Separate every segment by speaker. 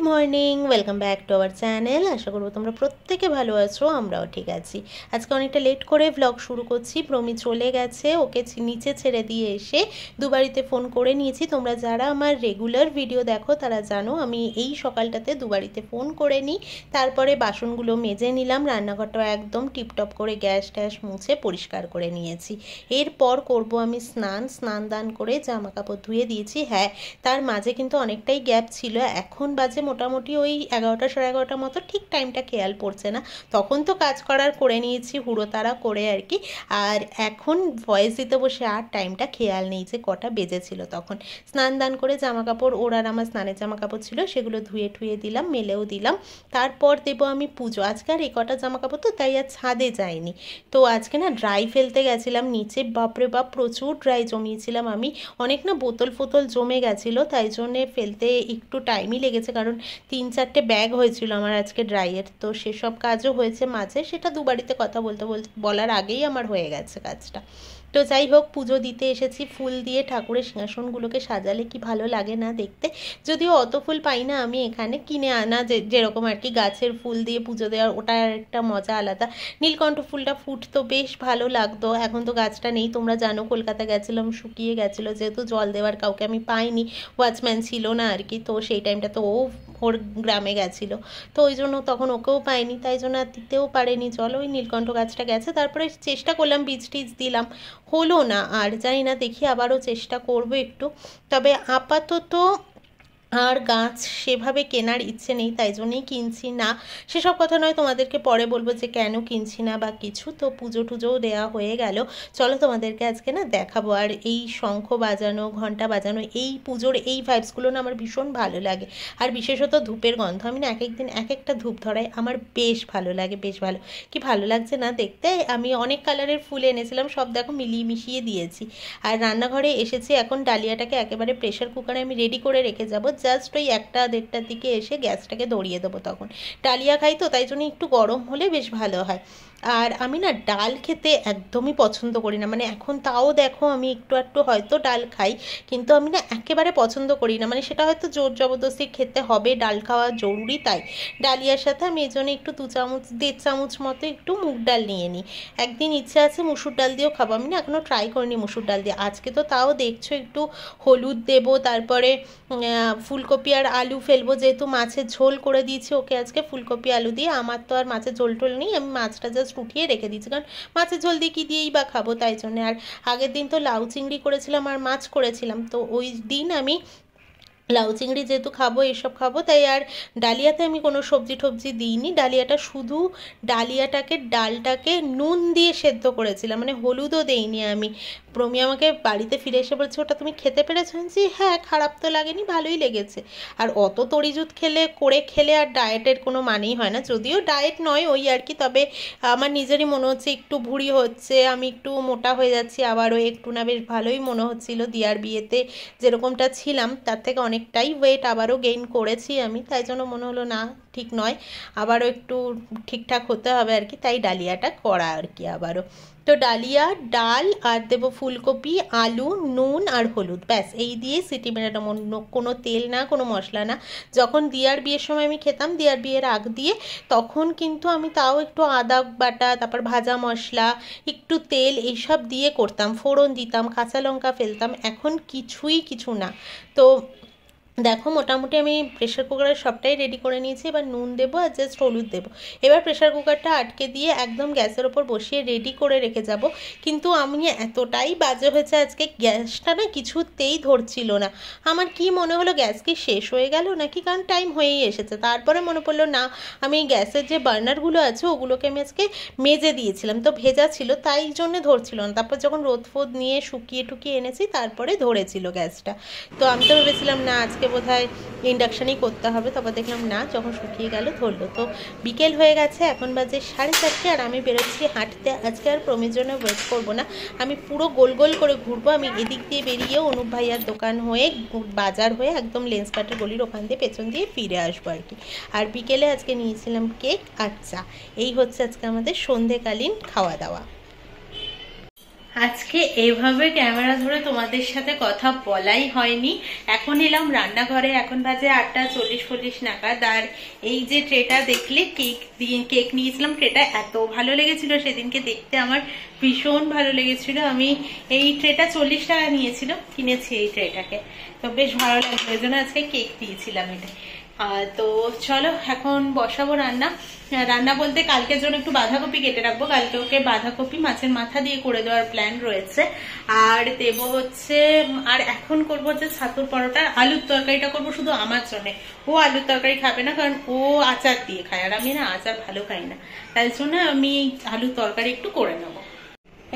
Speaker 1: Morning, welcome back to our channel. আশা করবো তোমরা প্রত্যেকে ভালো আছো, আমরাও ঠিক আছি। আজকে অনেকটা লেট করে ব্লগ শুরু করছি। প্রমি চলে গেছে, ওকে নিচে ছেড়ে দিয়ে এসে দুবারিতে ফোন করে নিয়েছি। তোমরা যারা আমার রেগুলার ভিডিও দেখো তারা জানো আমি এই সকালটাতে দুবারিতে ফোন করে নিই। তারপরে বাসনগুলো মেজে নিলাম, রান্নাঘরটা একদম টিপটপ করে গ্যাস ট্যাস মুছে পরিষ্কার করে নিয়েছি। এরপর করব আমি স্নান দান করে জামা কাপড় ধুয়ে দিয়েছি। হ্যাঁ, তার মাঝে কিন্তু অনেকটাই গ্যাপ ছিল। এখন বাজে মোটামুটি ওই 11টা সাড়ে 11টার মতো, ঠিক টাইমটা খেয়াল পড়ছে না। তখন তো কাজ করার করে নিয়েছি হুড়োতাড়া করে আর কি। আর এখন ভয়েস দিতে বসে আর টাইমটা খেয়াল নেই যে কটা বেজেছিল তখন। স্নান দান করে জামা কাপড়, ওর আর আমার স্নানের জামা কাপড় ছিল, সেগুলো ধুয়ে ঠুয়ে দিলাম, মেলেও দিলাম। তারপর দেবো আমি পুজো। আজকে আর এই কটা জামা কাপড় তো, তাই আর ছাদে যাইনি। তো আজকে না ড্রাই ফেলতে গেছিলাম নিচে। বাপরে বাপ, প্রচুর ড্রাই জমিয়েছিলাম আমি। অনেক না বোতল ফোতল জমে গেছিলো, তাই জন্যে ফেলতে একটু টাইমই লেগেছে। কারণ 3-4টে ব্যাগ হয়েছিল আমার আজকে ড্রাইয়ের, তো সেসব কাজও হয়েছে মাঝে। সেটা দুবারিতে কথা বলার আগেই আমার হয়ে গেছে কাজটা। তো যাই হোক, পুজো দিতে এসেছি। ফুল দিয়ে ঠাকুরের সিংহাসনগুলোকে সাজালে কি ভালো লাগে না দেখতে। যদিও অত ফুল পাই না আমি এখানে, কিনে আনা যেরকম আর কি গাছের ফুল দিয়ে পুজো দেওয়ার, ওটার একটা মজা আলাদা। নীলকণ্ঠ ফুলটা ফুটতো, বেশ ভালো লাগতো। এখন তো গাছটা নেই, তোমরা জানো কলকাতা গেছিলাম, শুকিয়ে গেছিলো, যেহেতু জল দেওয়ার কাউকে আমি পাইনি, ওয়াচম্যান ছিল না আর কি। তো সেই টাইমটা তো ওর গ্রামে গেছিলো, তো ওই জন্য তখন ওকেও পাইনি, তাই জন্য আর দিতেও পারেনি জল। ওই নীলকণ্ঠ গাছটা গেছে। তারপরে চেষ্টা করলাম, বীজ টিজ দিলাম, হলো না। আর জানি না, দেখি আবারও চেষ্টা করবো একটু। তবে আপাতত আর গাছ সেভাবে কেনার ইচ্ছে নেই, তাই জন্যই কিনছি না। সেসব কথা নয়, তোমাদেরকে পরে বলবো যে কেন কিনছি না বা কিছু। তো পুজো টুজোও দেওয়া হয়ে গেল। চলো তোমাদেরকে আজকে না দেখাবো। আর এই শঙ্খ বাজানো, ঘন্টা বাজানো, এই পুজোর এই ভাইবসগুলো না আমার ভীষণ ভালো লাগে। আর বিশেষত ধূপের গন্ধ, আমি না এক একদিন এক একটা ধূপ ধরাই, আমার বেশ ভালো লাগে, বেশ ভালো। কি ভালো লাগছে না দেখতে। আমি অনেক কালারের ফুল এনেছিলাম, সব দেখো মিলিয়ে মিশিয়ে দিয়েছি। আর রান্নাঘরে এসেছি এখন। ডালিয়াটাকে একেবারে প্রেশার কুকারে আমি রেডি করে রেখে যাবো। জাস্ট ওই 1টা-1.5টার দিকে এসে গ্যাসটাকে ধরিয়ে দেবো। তখন ডালিয়া খাই তো, তাই জন্য একটু গরম হলে বেশ ভালো হয়। আর আমি না ডাল খেতে একদমই পছন্দ করি না। মানে এখন তাও দেখো আমি একটু একটু হয়তো ডাল খাই, কিন্তু আমি না একেবারে পছন্দ করি না। মানে সেটা হয়তো জোর জবরদস্তি খেতে হবে, ডাল খাওয়া জরুরি, তাই ডালিয়ার সাথে আমি এই জন্য একটু 2-1.5 চামচ মতো একটু মুগ ডাল নিয়ে নিই। একদিন ইচ্ছে আছে মুসুর ডাল দিয়েও খাবো। আমি না এখনও ট্রাই করিনি মুসুর ডাল দিয়ে। আজকে তো তাও দেখছো একটু হলুদ দেবো, তারপরে ফুলকপি আর আলু ফেলবো, যেহেতু মাছের ঝোল করে দিয়েছি ওকে আজকে ফুলকপি আলু দিয়ে। আমার তো আর মাছের ঝোল টোল নেই, আমি মাছটা জাস্ট উঠিয়ে রেখে দিয়েছি, কারণ মাছের ঝোল দিয়ে কী দিয়েই বা খাবো, তাই জন্য। আর আগের দিন তো লাউ চিংড়ি করেছিলাম আর মাছ করেছিলাম, তো ওই দিন আমি লাউ চিংড়ি যেহেতু খাবো, এসব খাবো, তাই আর ডালিয়াতে আমি কোনো সবজি টবজি দিইনি। ডালিয়াটা শুধু ডালটাকে নুন দিয়ে সেদ্ধ করেছিলাম, মানে হলুদও দেইনি আমি। প্রমি আমাকে বাড়িতে ফিরে এসে বলছে, ওটা তুমি খেতে পেরেছো? যে হ্যাঁ, খারাপ তো লাগেনি, ভালোই লেগেছে। আর অত তরিজুত খেলে আর ডায়েটের কোনো মানেই হয় না। যদিও ডায়েট নয়, ওই আর কি। তবে আমার নিজেরই মনে হচ্ছে একটু ভুঁড়ি হচ্ছে, আমি একটু মোটা হয়ে যাচ্ছি আবারও। একটু না বেশ ভালোই মনে হচ্ছিল, দিয়ার বিয়েতে যেরকমটা ছিলাম তার থেকে অনেকটাই ওয়েট আবারও গেইন করেছি আমি। তাই জন্য মনে হলো না, ঠিক নয়, আবারও একটু ঠিকঠাক হতে হবে আর কি। তাই ডালিয়াটা করা আর কি আবারও। তো ডালিয়া, ডাল আর দেবো ফুলকপি, আলু, নুন আর হলুদ, ব্যাস এই দিয়ে সিটি মেরানো। কোনো তেল না, কোনো মশলা না। যখন দিয়ার বিয়ের সময় আমি খেতাম, দিয়ার বিয়ের আগ দিয়ে, তখন কিন্তু আমি তাও একটু আদা বাটা, তারপর ভাজা মশলা, একটু তেল, এইসব দিয়ে করতাম, ফোড়ন দিতাম, কাঁচা লঙ্কা ফেলতাম। এখন কিছু না। তো দেখো মোটামুটি আমি প্রেশার কুকারে সবটাই রেডি করে নিয়েছি। এবার নুন দেবো আর জাস্ট হলুদ দেবো। এবার প্রেশার কুকারটা আটকে দিয়ে একদম গ্যাসের ওপর বসিয়ে রেডি করে রেখে যাব। কিন্তু আমি এতটাই বাজে হয়েছে আজকে, গ্যাসটা না কিছুতেই ধরছিল না। আমার কি মনে হলো, গ্যাস কি শেষ হয়ে গেল নাকি, কারণ টাইম হয়েই এসেছে। তারপরে মনে পড়লো না, আমি গ্যাসের যে বার্নারগুলো আছে ওগুলোকে আমি আজকে মেজে দিয়েছিলাম, তো ভেজা ছিল, তাই জন্যে ধরছিল না। তারপর যখন রোদ ফোদ নিয়ে শুকিয়ে টুকিয়ে এনেছি, তারপরে ধরেছিল গ্যাসটা। তো আমি তো ভেবেছিলাম না আজকে বোধহয় ইন্ডাকশানই করতে হবে, তারপর দেখলাম না, যখন শুকিয়ে গেল ধরলো। তো বিকেল হয়ে গেছে, এখন বাজে 4:30, আর আমি বেরোচ্ছি হাঁটতে। আজকে আর প্রমির জন্য ওয়েট করবো না, আমি পুরো গোল গোল করে ঘুরবো। আমি এদিক দিয়ে বেরিয়ে অনুপ ভাইয়ার দোকান হয়ে, বাজার হয়ে, একদম লেন্স কাটের গলির ওখান দিয়ে পেছন দিয়ে ফিরে আসবো আর কি। আর বিকেলে আজকে নিয়েছিলাম কেক আর চা। এই হচ্ছে আজকে আমাদের সন্ধেকালীন খাওয়া দাওয়া। আজকে এভাবে ক্যামেরা ধরে তোমাদের সাথে কথা বলাই হয়নি। এখন এলাম রান্নাঘরে, এখন বাজে 8:40 নাগাদ। আর এই যে ট্রেটা দেখলে, কেক নিয়েছিলাম, ট্রেটা এত ভালো লেগেছিল সেদিনকে দেখতে, আমার ভীষণ ভালো লেগেছিল। আমি এই ট্রেটা 40 টাকা নিয়েছিল, কিনেছি এই ট্রেটাকে, তো বেশ ভালো লাগলো, ওই জন্য আজকে কেক দিয়েছিলাম এটা। তো চলো এখন বসাবো রান্না। রান্না বলতে কালকের জন্য একটু বাঁধাকপি কেটে রাখবো, কালকে ওকে বাঁধাকপি মাছের মাথা দিয়ে করে দেওয়ার প্ল্যান রয়েছে। আর দেবো হচ্ছে, আর এখন করবো হচ্ছে ছাতুর পরোটা, আলুর তরকারিটা করবো শুধু আমার জন্য। ও আলুর তরকারি খাবে না, কারণ ও আচার দিয়ে খায়, আর আমি না আচার ভালো খাই না, তাই জন্য আমি আলুর তরকারি একটু করে নেবো।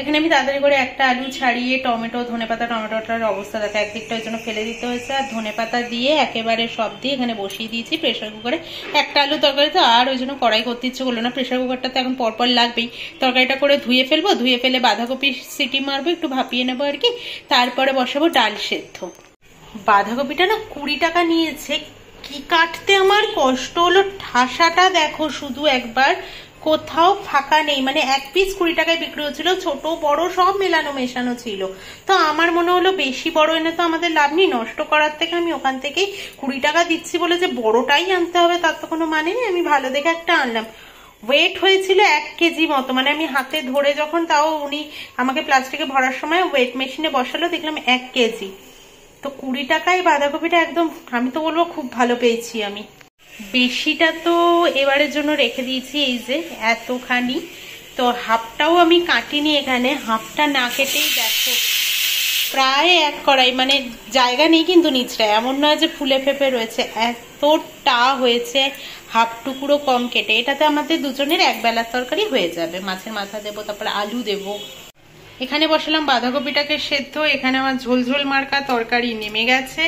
Speaker 1: এখানে আমি তাড়াতাড়ি করে একটা আলু ছাড়িয়ে টমেটো, ধনেপাতা, টমেটোটার অবস্থা দেখে একদিকটা ওই জন্য ফেলে দিতে হয়েছে, আর ধনেপাতা দিয়ে একেবারে সব দিয়ে এখানে বসিয়ে দিয়েছি প্রেশার কুকারে। একটা আলু তরকারি তো, আর ওই জন্য কড়াই করতে ইচ্ছে করলো না, প্রেশার কুকারটা তো এখন পরপর লাগবেই। তরকারিটা করে ধুয়ে ফেলবো, ধুয়ে ফেলে বাঁধাকপি সিটি মারবো, একটু ভাপিয়ে নেবো আর কি, তারপরে বসাবো ডাল সেদ্ধ। বাঁধাকপিটা না 20 টাকা নিয়েছে, কি কাটতে আমার কষ্ট হলো, ঠাসাটা দেখো শুধু একবার, কোথাও ফাঁকা নেই, মানে এক পিস 20 টাকায় বিক্রি হচ্ছিল, ছোট বড় সব মেলানো মেশানো ছিল। তো আমার মনে হলো বেশি বড় এনে তো আমাদের লাভ নেই, নষ্ট করার থেকে আমি ওখান থেকেই 20 টাকা দিচ্ছি বলে যে বড়টাই আনতে হবে তার তো কোনো মানে নেই, আমি ভালো দেখে একটা আনলাম। ওয়েট হয়েছিল 1 কেজি মতো, মানে আমি হাতে ধরে যখন, তাও উনি আমাকে প্লাস্টিকে ভরার সময় ওয়েট মেশিনে বসালো, দেখলাম 1 কেজি। তো 20 টাকায় বাঁধাকপিটা একদম, আমি তো বলবো খুব ভালো পেয়েছি আমি। বেশিটা তো এবারের জন্য রেখে দিয়েছি, এই যে এতখানি, তো হাফটাও আমি কাটিনি, এখানে হাফটা না কেটেই দেখো প্রায় 1 কড়াই, মানে জায়গা নেই কিন্তু নিচটা, এমন নয় যে ফুলে ফেপে রয়েছে, এতটা হয়েছে, হাফ টুকরো কম কেটে। এটাতে আমাদের দুজনের 1 বেলার তরকারি হয়ে যাবে। মাছের মাথা দেবো, তারপরে আলু দেবো। এখানে বসালাম বাঁধাকপিটাকে সেদ্ধ, এখানে আমার ঝোলঝোল মার্কা তরকারি নেমে গেছে,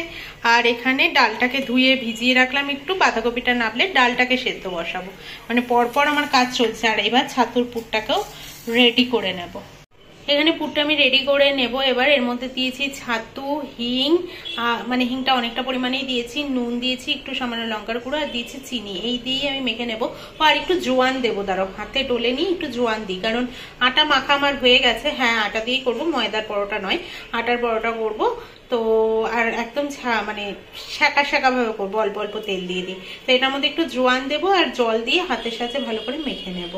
Speaker 1: আর এখানে ডালটাকে ধুয়ে ভিজিয়ে রাখলাম একটু, বাঁধাকপিটা নাবলে ডালটাকে সেদ্ধ বসাবো, মানে পরপর আমার কাজ চলছে। আর এবার ছাতুর পুরটাকেও রেডি করে নেব। এখানে পুরটা আমি রেডি করে নেব। এবার এর মধ্যে দিয়েছি ছাতু, হিং, মানে হিংটা অনেকটা পরিমাণেই দিয়েছি, নুন দিয়েছি, একটু সামান্য লঙ্কার গুঁড়ো, আর দিয়েছি চিনি, এই দিয়েই আমি মেখে নেব। আর একটু জোয়ান দেবো, দাঁড়াও হাতে ডলে নিই, একটু জোয়ান দিই, কারণ আটা মাখা আমার হয়ে গেছে। হ্যাঁ, আটা দিয়েই করবো, ময়দার পরোটা নয়, আটার পরোটা করবো। তো আর একদম মানে শাঁকা শাঁকা ভাবে করবো, অল্প অল্প তেল দিয়ে দিই। তো এটার মধ্যে একটু জোয়ান দেবো, আর জল দিয়ে হাতের সাথে ভালো করে মেখে নেব।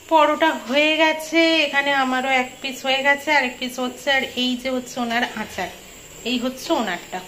Speaker 1: পরোটা হয়ে গেছে, এখানে আমারও 1 পিস হয়ে গেছে, আর 1 পিস হচ্ছে। আর এই যে হচ্ছে ওনার আচার, এই হচ্ছে ওনারটা।